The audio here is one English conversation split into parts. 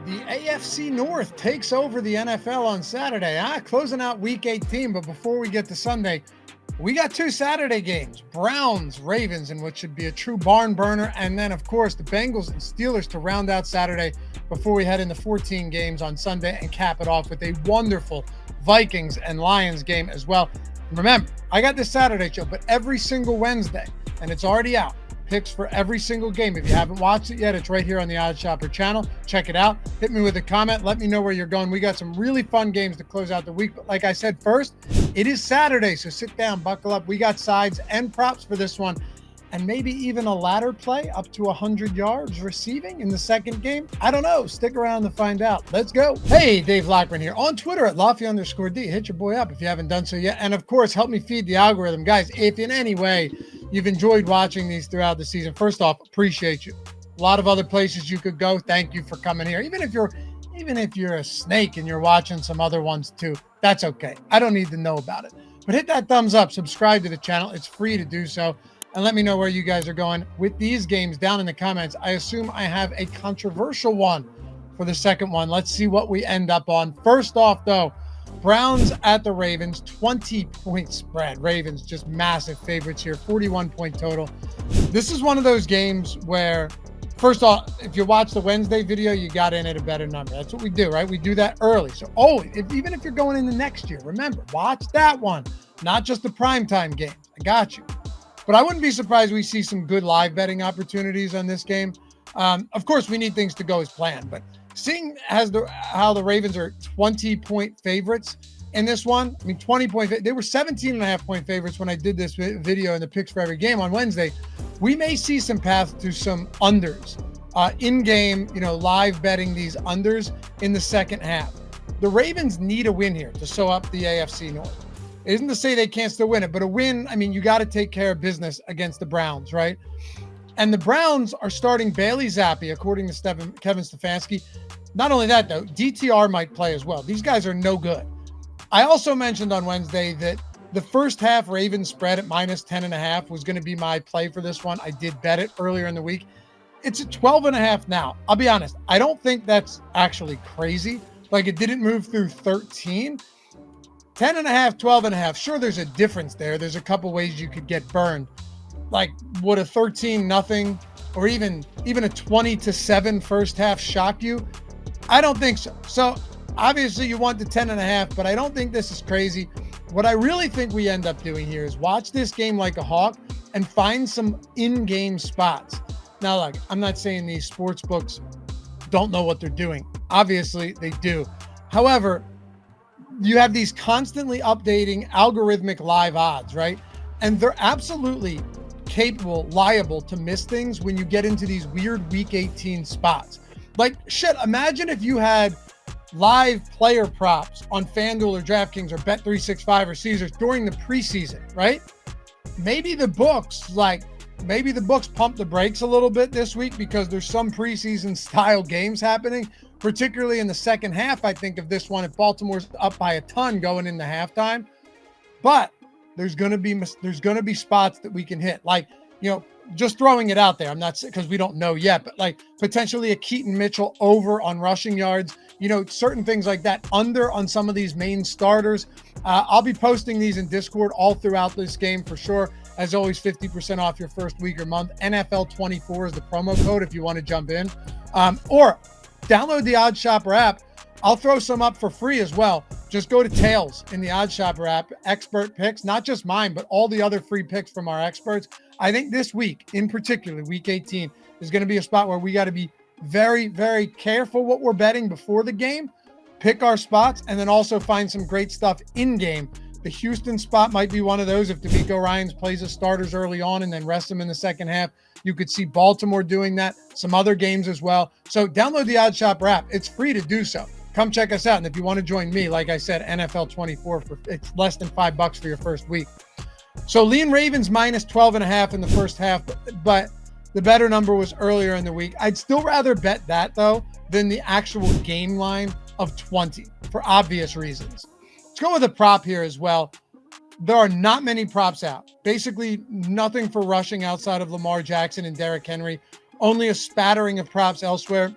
The AFC North takes over the NFL on Saturday, closing out week 18. But before we get to Sunday, we got two Saturday games, Browns, Ravens, in which should be a true barn burner. And then, of course, the Bengals and Steelers to round out Saturday before we head into 14 games on Sunday and cap it off with a wonderful Vikings and Lions game as well. And remember, I got this Saturday show, but every single Wednesday, and it's already out, picks for every single game. If you haven't watched it yet, it's right here on the Odd Shopper channel. Check it out. Hit me with a comment. Let me know where you're going. We got some really fun games to close out the week. But like I said, first, it is Saturday, so sit down, buckle up. We got sides and props for this one, and maybe even a ladder play up to 100 yards receiving in the second game. I don't know. Stick around to find out. Let's go. Hey, Dave Loughy here on Twitter at Loughy_D. Hit your boy up if you haven't done so yet. And of course, help me feed the algorithm. Guys, if in any way you've enjoyed watching these throughout the season, first off, appreciate you. A lot of other places you could go. Thank you for coming here. Even if you're a snake and you're watching some other ones too, that's okay. I don't need to know about it. But hit that thumbs up, subscribe to the channel. It's free to do so. And let me know where you guys are going with these games down in the comments. I assume I have a controversial one for the second one. Let's see what we end up on. First off, though, Browns at the Ravens, 20-point spread. Ravens just massive favorites here, 41-point total. This is one of those games where, first off, if you watch the Wednesday video, you got in at a better number. That's what we do, right? We do that early. So always, even if you're going into next year, remember, watch that one, not just the primetime games. I got you. But I wouldn't be surprised we see some good live betting opportunities on this game. Of course, we need things to go as planned, but seeing how the Ravens are 20-point favorites in this one, I mean, 20-point, they were 17.5-point favorites when I did this video in the picks for every game on Wednesday. We may see some paths to some unders in-game, live betting these unders in the second half. The Ravens need a win here to sew up the AFC North. It isn't to say they can't still win it, but a win, I mean, you got to take care of business against the Browns, right? And the Browns are starting Bailey Zappi, according to Kevin Stefanski. Not only that, though, DTR might play as well. These guys are no good. I also mentioned on Wednesday that the first half Ravens spread at minus 10.5 was going to be my play for this one. I did bet it earlier in the week. It's at 12.5 now. I'll be honest. I don't think that's actually crazy. Like, it didn't move through 13. 10.5, 12.5. Sure, there's a difference there. There's a couple ways you could get burned. Like, would a 13-0 or even a 20-7 first half shock you? I don't think so. So obviously you want the 10.5, but I don't think this is crazy. What I really think we end up doing here is watch this game like a hawk and find some in-game spots. Now, look, I'm not saying these sports books don't know what they're doing. Obviously they do. However, you have these constantly updating algorithmic live odds, right? And they're absolutely liable to miss things when you get into these weird week 18 spots. Like, shit, imagine if you had live player props on FanDuel or DraftKings or Bet365 or Caesars during the preseason, right? Maybe the books pump the brakes a little bit this week because there's some preseason style games happening, particularly in the second half, I think, of this one, if Baltimore's up by a ton going into halftime. But there's going to be spots that we can hit. Like, just throwing it out there. I'm not, because we don't know yet, but like potentially a Keaton Mitchell over on rushing yards, certain things like that, under on some of these main starters. I'll be posting these in Discord all throughout this game for sure. As always, 50% off your first week or month. NFL24 is the promo code if you want to jump in. Or download the Odd Shopper app. I'll throw some up for free as well. Just go to Tails in the Odd Shopper app, expert picks, not just mine, but all the other free picks from our experts. I think this week, in particular, week 18, is going to be a spot where we got to be very, very careful what we're betting before the game, pick our spots, and then also find some great stuff in game. The Houston spot might be one of those. If DeMeco Ryans plays his starters early on and then rest them in the second half, you could see Baltimore doing that, some other games as well. So download the Odd Shopper app. It's free to do so. Come check us out. And if you want to join me, like I said, NFL24, it's less than $5 for your first week. So lean Ravens minus 12.5 in the first half, but the better number was earlier in the week. I'd still rather bet that, though, than the actual game line of 20 for obvious reasons. Let's go with a prop here as well. There are not many props out. Basically nothing for rushing outside of Lamar Jackson and Derrick Henry. Only a spattering of props elsewhere.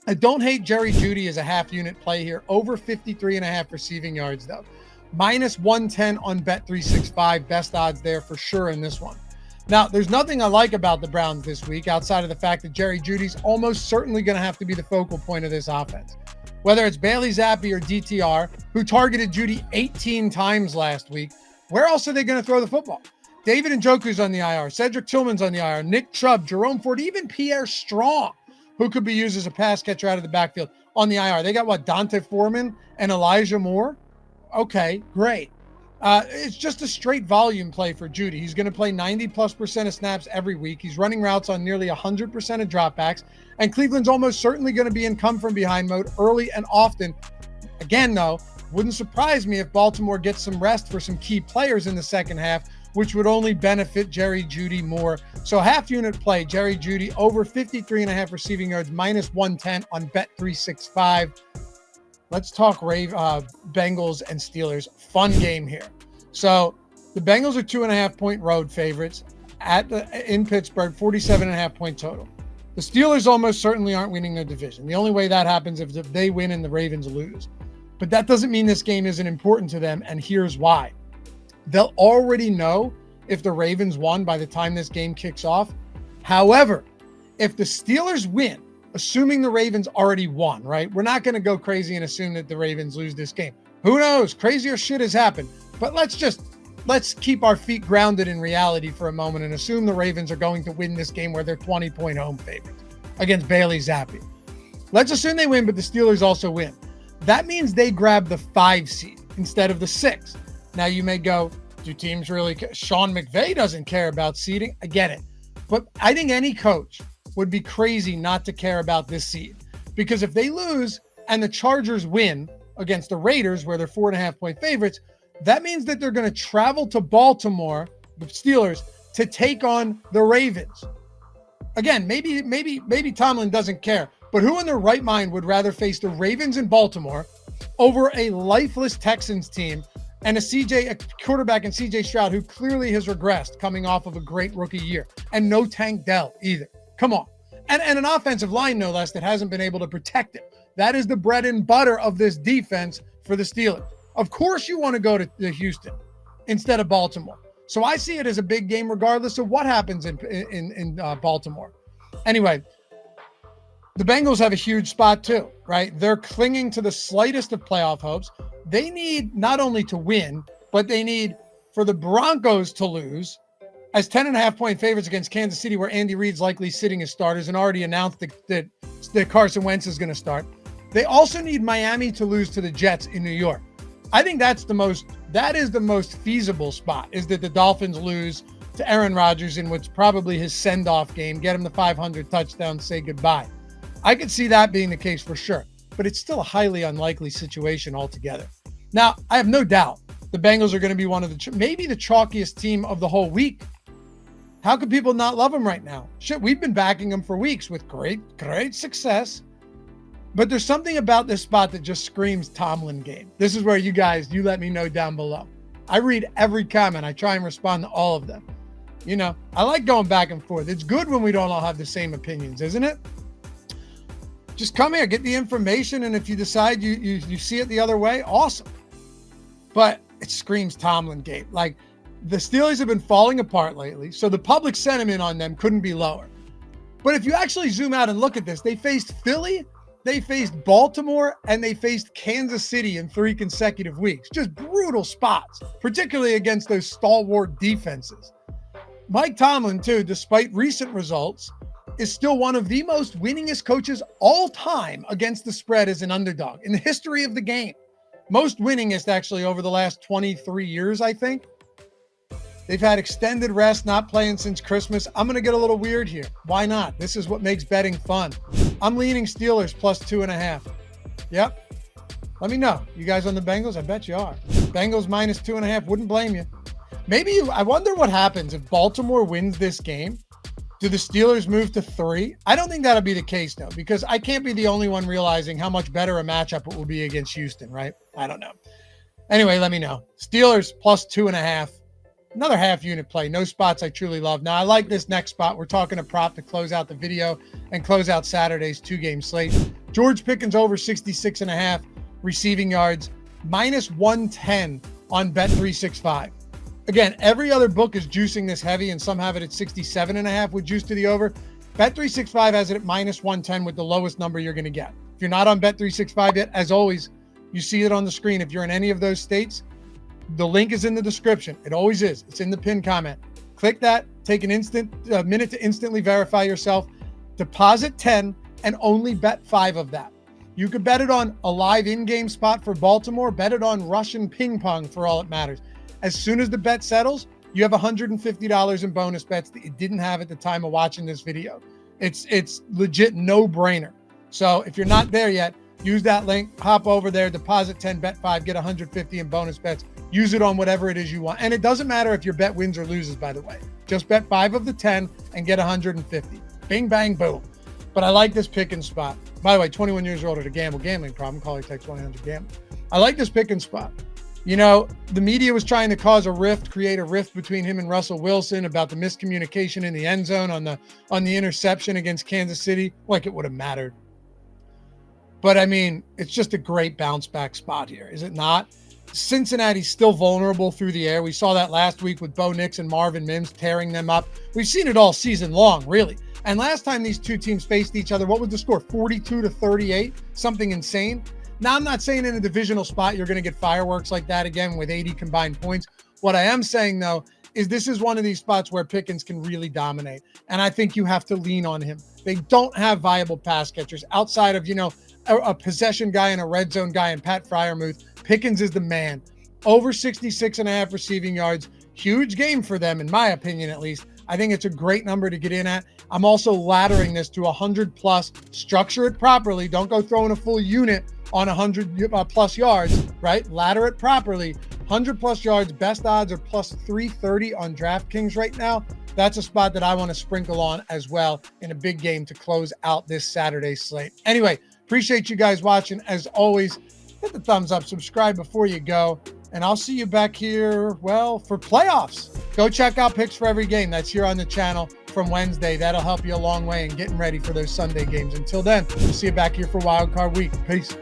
I don't hate Jerry Jeudy as a half unit play here. Over 53.5 receiving yards, though. Minus 110 on Bet365. Best odds there for sure in this one. Now, there's nothing I like about the Browns this week outside of the fact that Jerry Jeudy's almost certainly going to have to be the focal point of this offense. Whether it's Bailey Zappi or DTR, who targeted Jeudy 18 times last week, where else are they going to throw the football? David Njoku's on the IR. Cedric Tillman's on the IR. Nick Chubb, Jerome Ford, even Pierre Strong, who could be used as a pass catcher out of the backfield on the IR. They got what, Dante Foreman and Elijah Moore? Okay, great. It's just a straight volume play for Jeudy. He's going to play 90+% of snaps every week. He's running routes on nearly 100% of dropbacks. And Cleveland's almost certainly going to be in come from behind mode early and often. Again, though, wouldn't surprise me if Baltimore gets some rest for some key players in the second half, which would only benefit Jerry Jeudy more. So half unit play, Jerry Jeudy over 53.5 receiving yards, minus 110 on Bet365. Let's talk Bengals and Steelers. Fun game here. So the Bengals are 2.5-point road favorites in Pittsburgh, 47.5-point total. The Steelers almost certainly aren't winning their division. The only way that happens is if they win and the Ravens lose. But that doesn't mean this game isn't important to them, and here's why. They'll already know if the Ravens won by the time this game kicks off. However, if the Steelers win, assuming the Ravens already won, right? We're not going to go crazy and assume that the Ravens lose this game. Who knows? Crazier shit has happened. But let's keep our feet grounded in reality for a moment and assume the Ravens are going to win this game where they're 20-point home favorites against Bailey Zappi. Let's assume they win, but the Steelers also win. That means they grab the 5 seed instead of the 6. Now you may go, do teams really care? Sean McVay doesn't care about seeding. I get it. But I think any coach would be crazy not to care about this seed, because if they lose and the Chargers win against the Raiders, where they're 4.5-point favorites, that means that they're going to travel to Baltimore, the Steelers, to take on the Ravens. Again, maybe Tomlin doesn't care, but who in their right mind would rather face the Ravens in Baltimore over a lifeless Texans team and a quarterback in CJ Stroud, who clearly has regressed coming off of a great rookie year, and no Tank Dell either. Come on. And an offensive line, no less, that hasn't been able to protect it. That is the bread and butter of this defense for the Steelers. Of course you want to go to Houston instead of Baltimore. So I see it as a big game regardless of what happens in Baltimore. Anyway, the Bengals have a huge spot too, right? They're clinging to the slightest of playoff hopes. They need not only to win, but they need for the Broncos to lose as 10.5-point favorites against Kansas City, where Andy Reid's likely sitting as starters and already announced that Carson Wentz is going to start. They also need Miami to lose to the Jets in New York. I think that is the most feasible spot, is that the Dolphins lose to Aaron Rodgers in what's probably his send-off game, get him the 500 touchdown, say goodbye. I could see that being the case for sure, but it's still a highly unlikely situation altogether. Now, I have no doubt the Bengals are going to be one of maybe the chalkiest team of the whole week. How could people not love them right now? Shit, we've been backing them for weeks with great success. But there's something about this spot that just screams Tomlin game. This is where you let me know down below. I read every comment. I try and respond to all of them. You know, I like going back and forth. It's good when we don't all have the same opinions, isn't it? Just come here, get the information, and if you decide you see it the other way, awesome. But it screams Tomlin game. Like, the Steelers have been falling apart lately, so the public sentiment on them couldn't be lower. But if you actually zoom out and look at this, they faced Philly, they faced Baltimore, and they faced Kansas City in 3 consecutive weeks. Just brutal spots, particularly against those stalwart defenses. Mike Tomlin, too, despite recent results, is still one of the most winningest coaches all time against the spread as an underdog in the history of the game. Most winningest, actually, over the last 23 years, I think. They've had extended rest, not playing since Christmas. I'm going to get a little weird here. Why not? This is what makes betting fun. I'm leaning Steelers plus 2.5. Yep. Let me know. You guys on the Bengals? I bet you are. Bengals minus 2.5. Wouldn't blame you. I wonder what happens if Baltimore wins this game. Do the Steelers move to 3? I don't think that'll be the case, though, because I can't be the only one realizing how much better a matchup it will be against Houston, right? I don't know. Anyway, let me know. Steelers plus 2.5. Another half unit play. No spots I truly love. Now, I like this next spot. We're talking a prop to close out the video and close out Saturday's 2-game slate. George Pickens over 66.5 receiving yards, minus 110 on Bet365. Again, every other book is juicing this heavy, and some have it at 67.5 with juice to the over. Bet365 has it at minus 110 with the lowest number you're going to get. If you're not on Bet365 yet, as always, you see it on the screen. If you're in any of those states, the link is in the description. It always is. It's in the pinned comment. Click that. Take a minute to instantly verify yourself. Deposit 10 and only bet 5 of that. You could bet it on a live in-game spot for Baltimore. Bet it on Russian ping pong for all it matters. As soon as the bet settles, you have $150 in bonus bets that you didn't have at the time of watching this video. It's legit no-brainer. So if you're not there yet, use that link, hop over there, deposit 10, bet 5, get 150 in bonus bets. Use it on whatever it is you want. And it doesn't matter if your bet wins or loses, by the way. Just bet 5 of the 10 and get 150. Bing, bang, boom. But I like this Pickens spot. By the way, 21 years or older to gamble. Gambling problem. Call or text 1-800-GAMBLE. I like this Pickens spot. You know, the media was trying to cause a rift, create a rift between him and Russell Wilson about the miscommunication in the end zone on the interception against Kansas City. Like it would have mattered. But I mean, it's just a great bounce back spot here, is it not? Cincinnati's still vulnerable through the air. We saw that last week with Bo Nix and Marvin Mims tearing them up. We've seen it all season long, really. And last time these two teams faced each other, what was the score? 42-38, something insane. Now, I'm not saying in a divisional spot you're going to get fireworks like that again with 80 combined points. What I am saying, though, is this is one of these spots where Pickens can really dominate. And I think you have to lean on him. They don't have viable pass catchers outside of, a possession guy and a red zone guy and Pat Freiermuth. Pickens is the man. Over 66.5 receiving yards. Huge game for them, in my opinion, at least. I think it's a great number to get in at. I'm also laddering this to 100 plus. Structure it properly. Don't go throwing a full unit on 100 plus yards, right? Ladder it properly. 100 plus yards. Best odds are plus 330 on DraftKings right now. That's a spot that I want to sprinkle on as well in a big game to close out this Saturday slate. Anyway, appreciate you guys watching. As always, hit the thumbs up, subscribe before you go, and I'll see you back here, for playoffs. Go check out picks for every game. That's here on the channel from Wednesday. That'll help you a long way in getting ready for those Sunday games. Until then, we'll see you back here for Wild Card Week. Peace.